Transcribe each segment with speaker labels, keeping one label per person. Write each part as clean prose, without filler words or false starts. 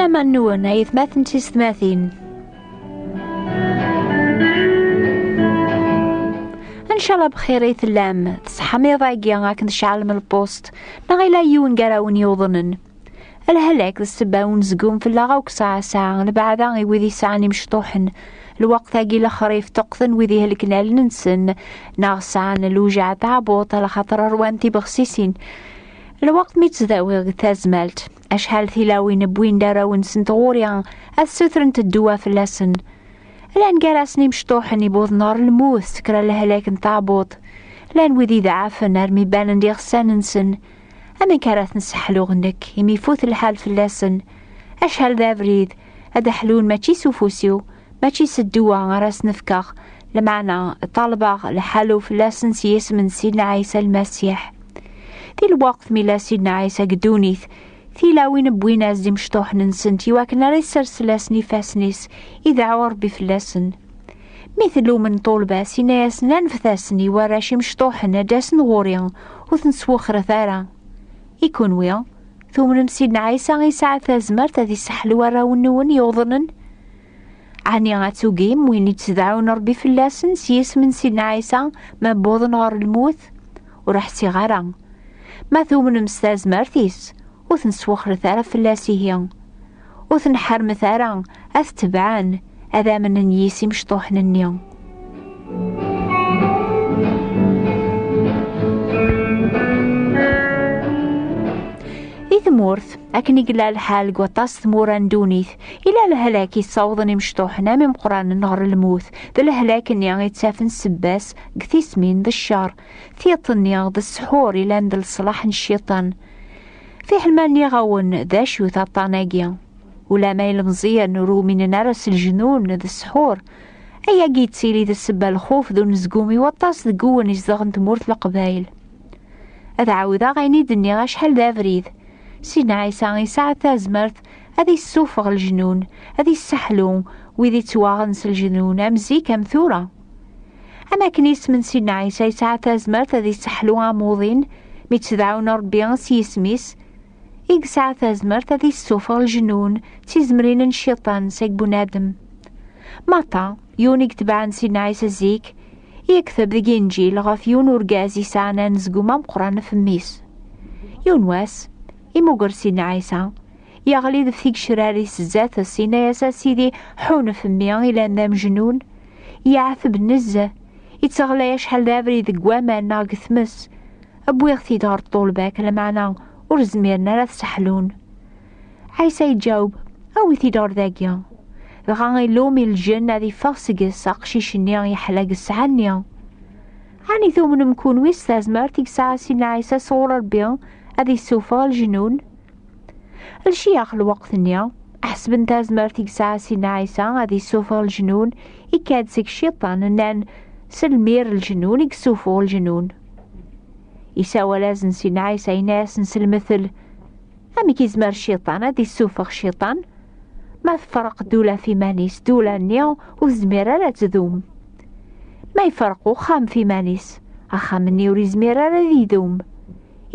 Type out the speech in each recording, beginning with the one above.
Speaker 1: السلام نون عيث ماثن تسماثين. إن شاء الله بخير يتلام تصحمي ضايقيا غاك نشعل من البوست نغيلا يون قراون يوضنن الهلاك السباون زقوم في اللغة وكساعة ساعة لبعدا وذي ساعني مشطوحن الوقت هاقي لخريف تقثن وذي هلكنا لننسن ناغسان الوجع تعبوط لخاطر روانتي بخسيسين الوقت ميتزداوي تازمالت أشحال ثلاوين بوين داراون سنتغوريا السثرن تدوا في اللسن لان قراسني مشطوحن يبوض نار الموت تكرا الهلاك نتعبوط لان وذي ضعفن ارمي بان دي غسان نسن أما كارث نسحلو غنك يمي فوت الحال في اللسن أشهل ذا بريد هذا حلول ماشي سوفوسيو ماشي سدوا غراس نفكاغ لمعنى طالبة لحالو في اللسن سيس من سيدنا عيسى المسيح ذي الوقت ميلا سيدنا عيسى قدونيث ثيلاوين بوين أزدي مشطوح ننسنتي وكنا ريسر سلاسني فاسنيس إذا عوربي في اللسن مثلو من طولبة سيناس ننفثاسني وراشي مشطوح نداس نغوريا وثنسوخر ثارا يكون ويا ثم سيدنا عيسى غيساعة ثازمرت هذي السحل وراون يوضنن عني غاتوقيم وين يتدعون ربي في اللاسن سيس من سيدنا عيسى ما بوض نار الموت وراح سيغارا ما ثم مستازمرتيس وثنسوخر ثارا في اللاسيهيا وثنحرم ثارا أثتبعان أذا من نيسي مشطوح ننيا ثمورث أكني قلا الحال قوطاس ثموران دونيث إلا الهلاكي صوضني مشطوحنا من قران النهر الموت ذا الهلاك إني غيتسافن السباس قثيس من ذا الشار ثيطني ذا السحور إلا ذا الصلاح الشيطان في حلماني غاون ذا شوث الطاناقيا ولا مايل مزيان نرو من نرس الجنون ذا السحور أيا قيت سيلي ذا السبا الخوف ذو نزقومي وطاس ذا قوان إزدغن تمورث القبايل أذا عاوذا غيني دني غاشحال ذا فريد سيدنا عيسى غيساعة تازمرت هذي السوفغ الجنون هذي السحلو وذي تواغنس الجنون أمزي كمثورة أما كنيس من سيدنا عيسى يساعة تازمرت هذي السحلو عموضين ميتدعون ربي سيسميس يقساعة تازمرت هذي السوفغ الجنون تيزمرين الشيطان سيك بنادم ماطا يون يكتب عن سيدنا عيسى زيك يكتب ذي إنجيل غافيون ورقازي ساعنا نزقو مام قران فميس يون واس إموغر سيدنا عيسى يغلي ذفيك شراري سزات السينا ياسا سيدي حون فمي إلا نام جنون يعثب نزة يتغلى يشحل دابري ذي قواما ناقث مس أبوي اختي دار طول باك لمعنا ورزميرنا لا تسحلون عيسى يجاوب أو ثي دار ذاقيا غاني لومي الجنة ذي فاسق ساقشيش النيا يحلق السعنيا عني ثوم نمكون ويستاز مارتيك ساعة سيدنا عيسى صور ربيا هذي السوفة الجنون الشياخ الوقت النيا أحسب انتاز مارتيك ساعة سيدنا عيسى هذي السوفة الجنون يكاد سيك الشيطان أنان سلمير الجنون يكسوفو الجنون يساوى لازم سيدنا عيسى يناس نسلمثل أمي كيزمر الشيطان هذي السوفة الشيطان ما فرق دولة في مانيس دولة النيا وزميرة لا تذوم ما يفرقوا خام في مانيس أخام النيا ورزميرة لا يذوم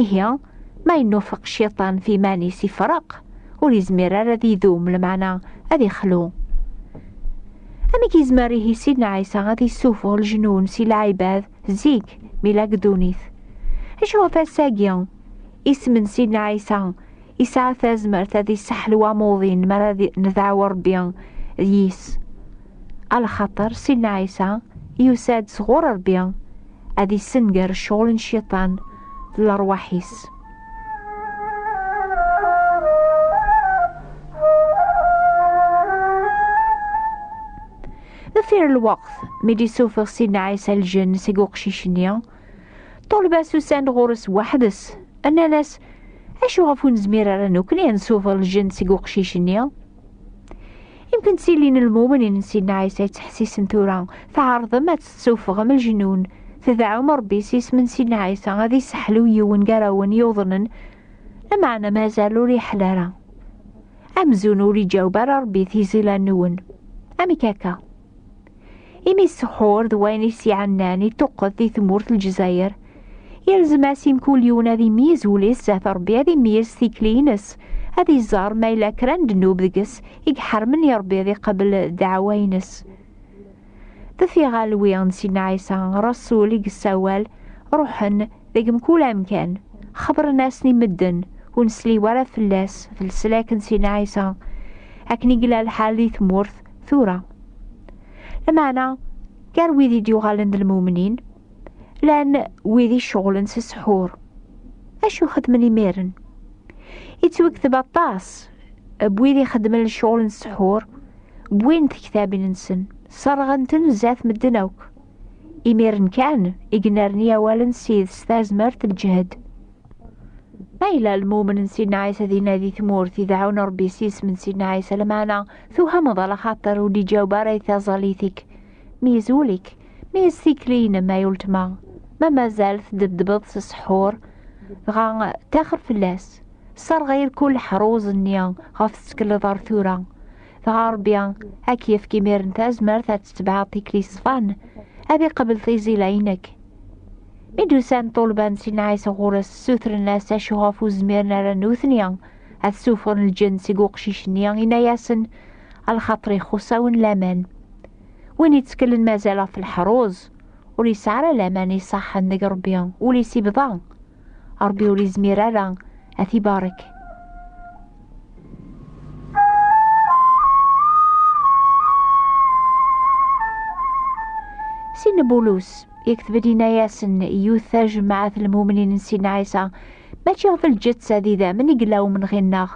Speaker 1: إيا ما ينوفق الشيطان في مانيس يفرق ورزميرة لا يذوم لمعنى هذي خلو أمي كيزمريه سيدنا عيسى غادي يسوفو الجنون سي العباد زيك ميلا قدونيث اش هو فاساقيا اسم سيدنا عيسى يسعى ثازمرت هذي السحل وموضين مرا نذعو ربيا ييس على خاطر سيدنا عيسى يساد صغور ربيا هذي سنقر شغل الشيطان الأرواحيس ذفير الوقت ميدي سوفر سيدنا عيسى الجن سيقوق شيشنيا طلبة سوسان غورس وحدس أنا ناس أشو غفون زميرة رانو كني نسوفر الجن سيقوق شيشنيا يمكن تسيلين المؤمنين سيدنا عيسى تحسيس ثورا فعرض ما تسوفغ من الجنون تذاعو مربي سيس من سيدنا عيسى غادي سحلو يون قراون يوضنن لمعنا ما زالو ريح لارا أمزونو ريجاوبا ربي ثيزيلا نون أمي كاكا إمي السحور دوين يسي عناني تقض ذي ثمورة الجزائر يلزم اسيم كل يونا ذي ميز وليس ذات ربي ذي ميز ثيكلينس هذه الزار ما إلا كران دنوب ذقس يقحر من يربي ذي قبل دعوينس. ذي غالويان سيدنا عيسى رسول يقساوال روحن ذيك مكول أمكان خبر ناسني مدن ونسلي ورا فلاس في السلاكن سيدنا عيسى أكني قلا الحال ذي ثمورث ثورة. لمعنى قال ويدي ديوغالن المؤمنين لأن ويدي شغلن سسحور أشو خدمني ميرن يتوكتب الطاس بويدي خدم الشغل السحور بوين كتابي ننسن صرغنتن زاث مدنوك إميرن كان إجنرني أولا سيد ستازمرت الجهد ما إلى المؤمن سيدنا عيسى ذي نادي ثمورث دعون ربي سيس من سيدنا عيسى لمانا ثو همض على خاطر ودي جاوباري ثازاليثك ميزولك ميزثيكلين ما يلتما ما زالت دبدبض سحور غا تاخر فلاس صار غير كل حروز النيا غاف كل دار ثورة غاربيا أكيف كيميرن تازمر تتبعطي كليصفان أبي قبل تيزي لعينك ميدوسان طولبان سيدنا عيسى غورس سوثر الناس تشوفو زميرنا رنوثنيا السوفر الجنس يقوق شيشنيا إناياسن الخطري خصاون لامان وين يتكلم مازال في الحروز ولي سعر لامان يصح النق ربيا ولي سيبضان ربي ولي زميرارا أثي بارك. سين بولوس يكتب دينا ياسن يوثا جماعة المؤمنين سيدنا عيسى ما تشوف الجتسة ذي ذا من يقلاو من غناغ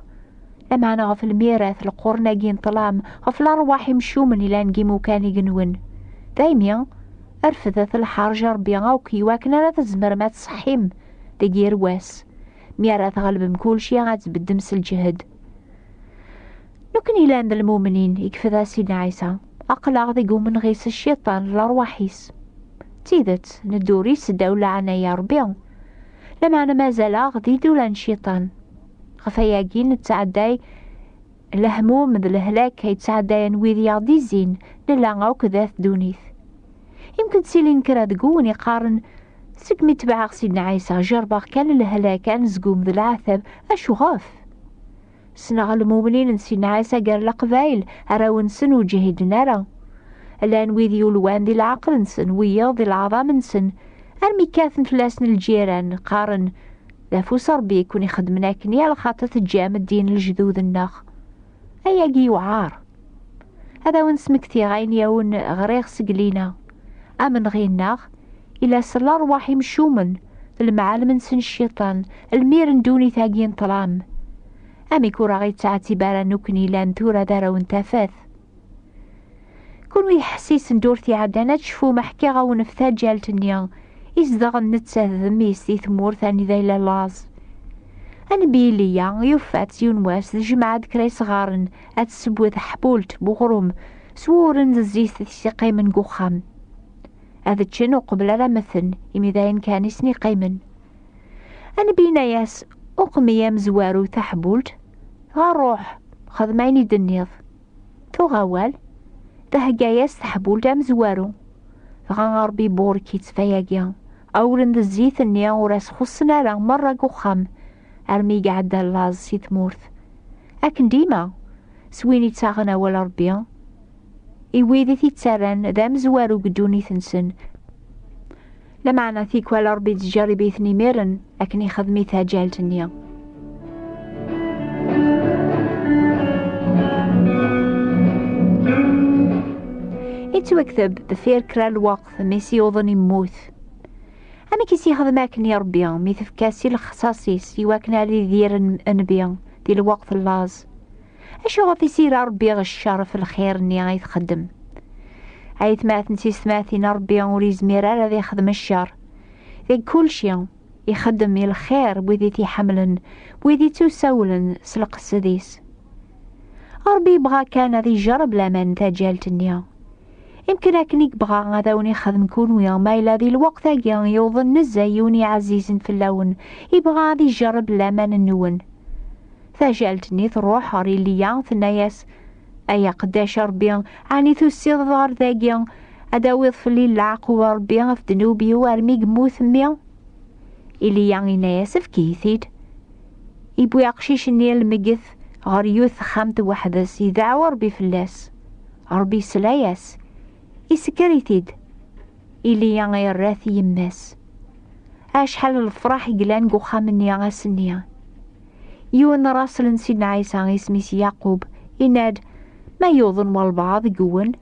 Speaker 1: لما أنا في الميراث القرناقين طلام في الأرواح يمشو من إلى نقيمو كان يقنون دايميا أرفثت الحرج ربيا أو كيواكنا لا تزمر ما تصحيم دقير واس ميراث غالب مكل شي غاتبدمس الجهد لكن إلى عند المؤمنين يكفذا سيدنا عيسى أقلع ذيقو من غيس الشيطان الأرواحيس تيدت ندوريس الدولة عنا يا ربيع لما أنا مازال غدي دولة الشيطان غفاياقين نتعداي الهموم من الهلاك يتعداي نويذ يعدي زين نلاغاو كذاث دونيث يمكن تسيلين كرا دقون يقارن سكمي تبع سيدنا عيسى جربا كان الهلاك نزقوم ذا العذاب أشو غاف سنغ المؤمنين سيدنا عيسى قال لقبايل أراو نسن وجهد نارا الآن ويذي يولوان ذي العقل نسن وياض العظام نسن أرمي كاثن فلاسن الجيران قارن ذا فوسر بيكون يخدمناكني على خاطر تجام الدين الجذوذ الناخ أياقي وعار هذا ونسمك ثيغين يون غريغ سقلينا أمن غيناخ إلا سلا رواحي مشومن المعالم نسن الشيطان الميرن دوني ثاقين طلام أمي كورا غي تعاتي بارا نكني لان تورا دارا وانتافاث كون يحسيس ندورتي عدانا تشفو محكي غاون فتا جالتنيا إزدغن نتساث ذميس دي ثمور ثاني ذا إلا لاز أنا بيليا يوفات يونواس ذي جماعة كري صغارن أتسبوذ حبولت بغروم سورن زيث ثقي من قوخام هذا تشنو قبل رمثن إمي ذاين كان يسني قيمن أنا بينا ياس أقمي مزوارو تحبولت غاروح خذ مايني دنيض تو غوال تهجايس تحبولت مزوارو غنغربي بوركي تفاياقيا أورن الزيت النيا وراس خصنا راه مرة قوخام أرمي قاعد اللاز سيت مورث أكن ديما سويني تاغنا ولا ربيا إيويدي تيتسارن ذا مزوارو قدوني ثنسن لمعنا ثيك ولا ربي تجاري بيثني ميرن أكني خدمي ثاجالت النيا يتوكتب ذفير كرا الوقت ميسي يوضني موث أما كيسي خدماكن يا ربيا ميثف كاسي الخصاصيس يواكنا لي ذير أنبيا دي الوقت اللاز أشو غفي سير ربي غشار في الخير ني غيتخدم عيث ماث نسيس ماثين ربيا وريز ميرا ذي يخدم الشر ذي كل شي يخدم الخير بوذي تيحملن بوذي تسولن سلق السديس ربي بغا كان ذي جرب لامان تاجالت النيا يمكن أكنيك بغا غاذاوني خدم كون ويا ما إلا ذي الوقت أجيان يوظن الزيوني عزيز في اللون يبغى ذي جرب لامان النون ثاجالتني تروح هاري ليا ثناياس أيا قداش ربيا عني ثوسي ضار ذاقيا أداويض في الليل العقوة ربيا في دنوبي وارمي قموث ميا إلي يعني ناياس في كيثيد يبوي عقشيش النيل المقث غار يوث خامت وحدس يدعو ربي فلاس، ربي سلاياس يسكريتيد إلي يغير راثي يماس. أشحال الفرح يقلان قوخا مني غاسنيا. يون راسل سيدنا عيسى اسميس يعقوب يناد ما يوظن والبعض قون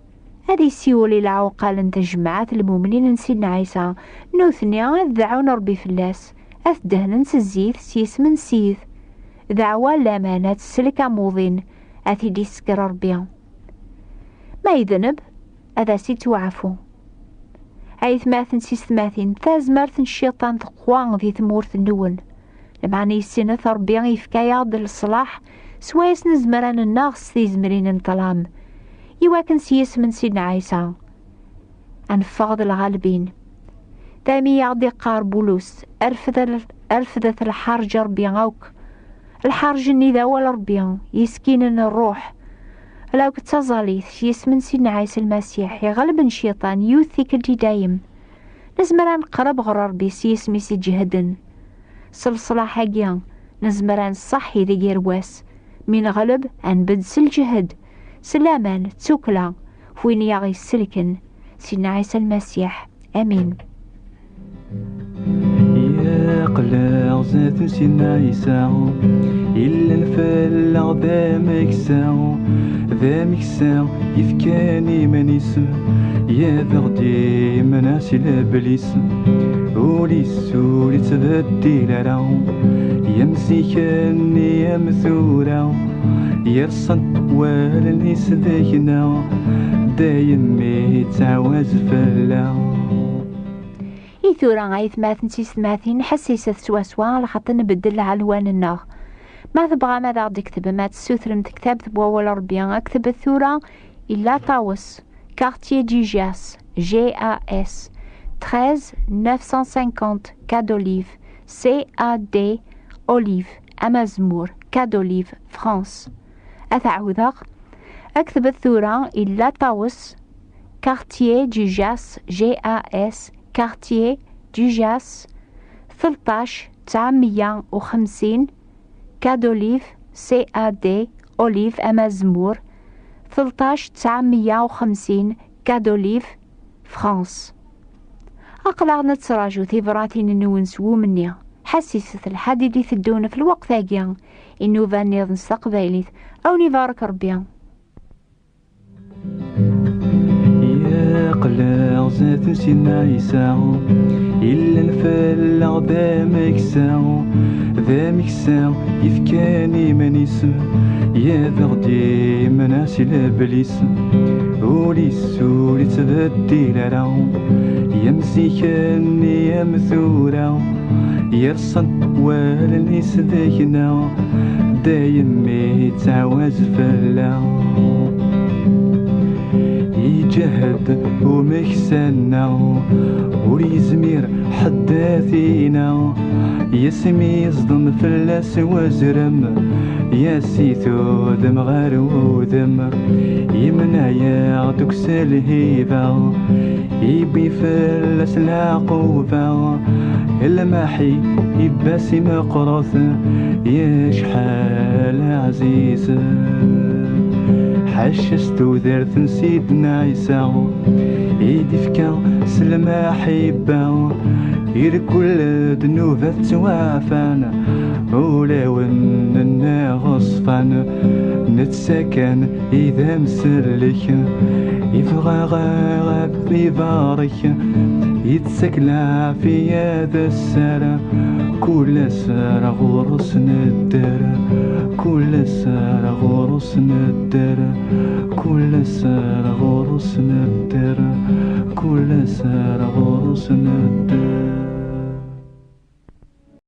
Speaker 1: هذه سيولي العوقال انت جماعة المؤمنين سيدنا عيسى نوثني دعون ربي فلاس أثدهن الزيت سيس من سيث دعوة لامانات سلكا موضين أثي دي سكر ربي ما يذنب هذا سيت وعفو عيث ماثن سيس ماثن ثاز مارثن الشيطان تقوان ذي ثمورث النون لمعني السنة ربي يفكايا ضل الصلاح سوايس نزمران الناغس ذي زمرين انطلام يواكن سيس من سيدنا عيسى أنفاض الغالبين دامي يعضي قار بولوس أرفدت الحرج ربي غوك الحرج ذا ولا ربي يسكين الروح لو كتزاليث شيس من سيدنا عيسى المسيح يغلب الشيطان يوثي كلتي دايم نزمران قرب غرار بي سيس ميسي جهدن سلسلة حاجيان نزمران صحي ذي جيرواس من غلب أن بدس الجهد سلامان تسوكلا فوين يغي السلكن سيدنا عيسى المسيح آمين.
Speaker 2: يا قلاع زات سيدنا عيسى إلا الفلاغ ذا مكسا يفكاني منيس يا بغدي مناسي لابليس ولي تبدي لراو يمسيكني يا مثورا يرصن والنيس ذاكنا دايم يتعوز فلا
Speaker 1: ثورا غايث ماثن سيس ماثين حسيسة سواسوا لخاطر نبدل الوان النار ما تبغى ماذا غادي تكتب ما تسوثرم تكتب تبوا ربي اكتب الثورة إلا طاوس كارتيer جيجاس GAS 13950 كادوليف CAD أوليف أمازمور كادوليف فرانس. أتعوذر أكتب الثورة إلا طاوس كارتيer جيجاس GAS كارتيer جيجاس 13950 كادوليف CAD أوليف أمازمور 13950 كادوليف فرانس. أقلع نتراجو ثيفراتين نونسو مني حسيسة الحديد يثدون في الوقت ثاقيا إنو فانيض نستقباليث أو نبارك ربيا.
Speaker 2: يا قلاع زات سيدنا عيسى إلا الفلاغ ذا مكسا يفكاني منيس يا بغدي مناسي لابليس ولي تبدي لراو يمسيكني يا مثورا يرصن والنيس ذاكنا دايم يتعوز فلا يجهد ومكسنا وريزمير حداثينا يسمي يصدم فلاس وزرم يا سيثو ذم غير وذم يمنع يا تكسل هيبا يبي فلاس العقوبة الماحي يباسي مقرث يا شحال عزيز حشستو ذرث سيدنا عيسى يدي فكا سلمى حبا يركل ذنوب توافان ولو اننا غصفان نتسكن اذا مسلك يبغى غاب يبارك يتسكلا في هذا السر كل سر غرس ندر كل سر غرس ندر كل سر غرس ندر كل سر غرس ندر